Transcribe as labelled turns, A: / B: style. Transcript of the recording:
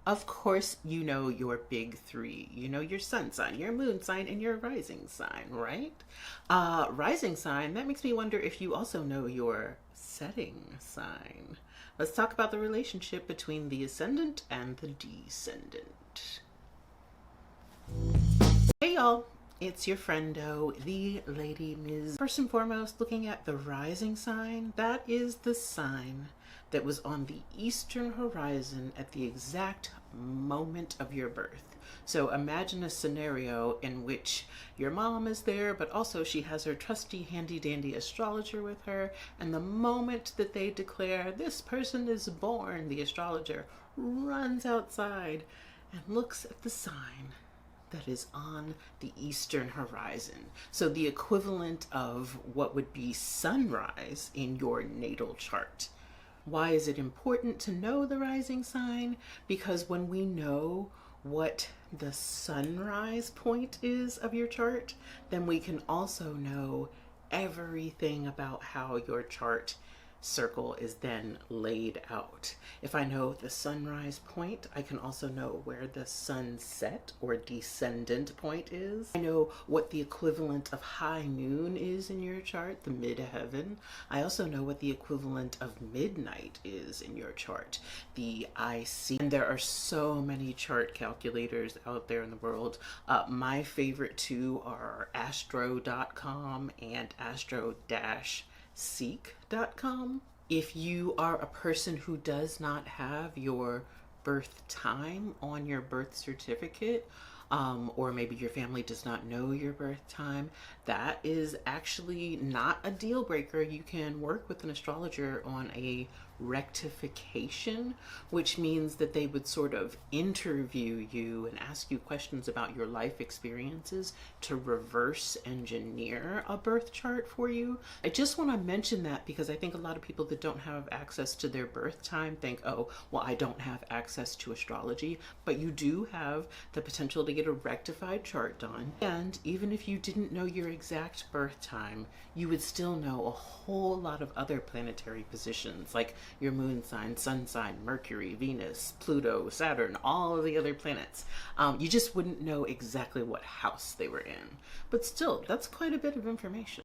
A: Of course, you know your big three. You know your sun sign, your moon sign, and your rising sign, right? Rising sign, that makes me wonder if you also know your setting sign. Let's talk about the relationship between the ascendant and the descendant. Hey y'all, it's your friendo, the Lady Ms. First and foremost, looking at the rising sign, that is the sign that was on the eastern horizon at the exact moment of your birth. So imagine a scenario in which your mom is there, but also she has her trusty handy dandy astrologer with her, and the moment that they declare this person is born, the astrologer runs outside and looks at the sign that is on the eastern horizon. So the equivalent of what would be sunrise in your natal chart. Why is it important to know the rising sign? Because when we know what the sunrise point is of your chart, then we can also know everything about how your chart circle is then laid out. If I know the sunrise point, I can also know where the sunset or descendant point is. I know what the equivalent of high noon is in your chart, the midheaven. I also know what the equivalent of midnight is in your chart, the IC. And there are so many chart calculators out there in the world. My favorite two are astro.com and astro-seek.com. If you are a person who does not have your birth time on your birth certificate, or maybe your family does not know your birth time, that is actually not a deal breaker. You can work with an astrologer on a rectification, which means that they would sort of interview you and ask you questions about your life experiences to reverse engineer a birth chart for you. I just want to mention that because I think a lot of people that don't have access to their birth time think, oh, well, I don't have access to astrology, but you do have the potential to get a rectified chart done. And even if you didn't know your exact birth time, you would still know a whole lot of other planetary positions, like your moon sign, sun sign, Mercury, Venus, Pluto, Saturn, all of the other planets. You just wouldn't know exactly what house they were in. But still, that's quite a bit of information.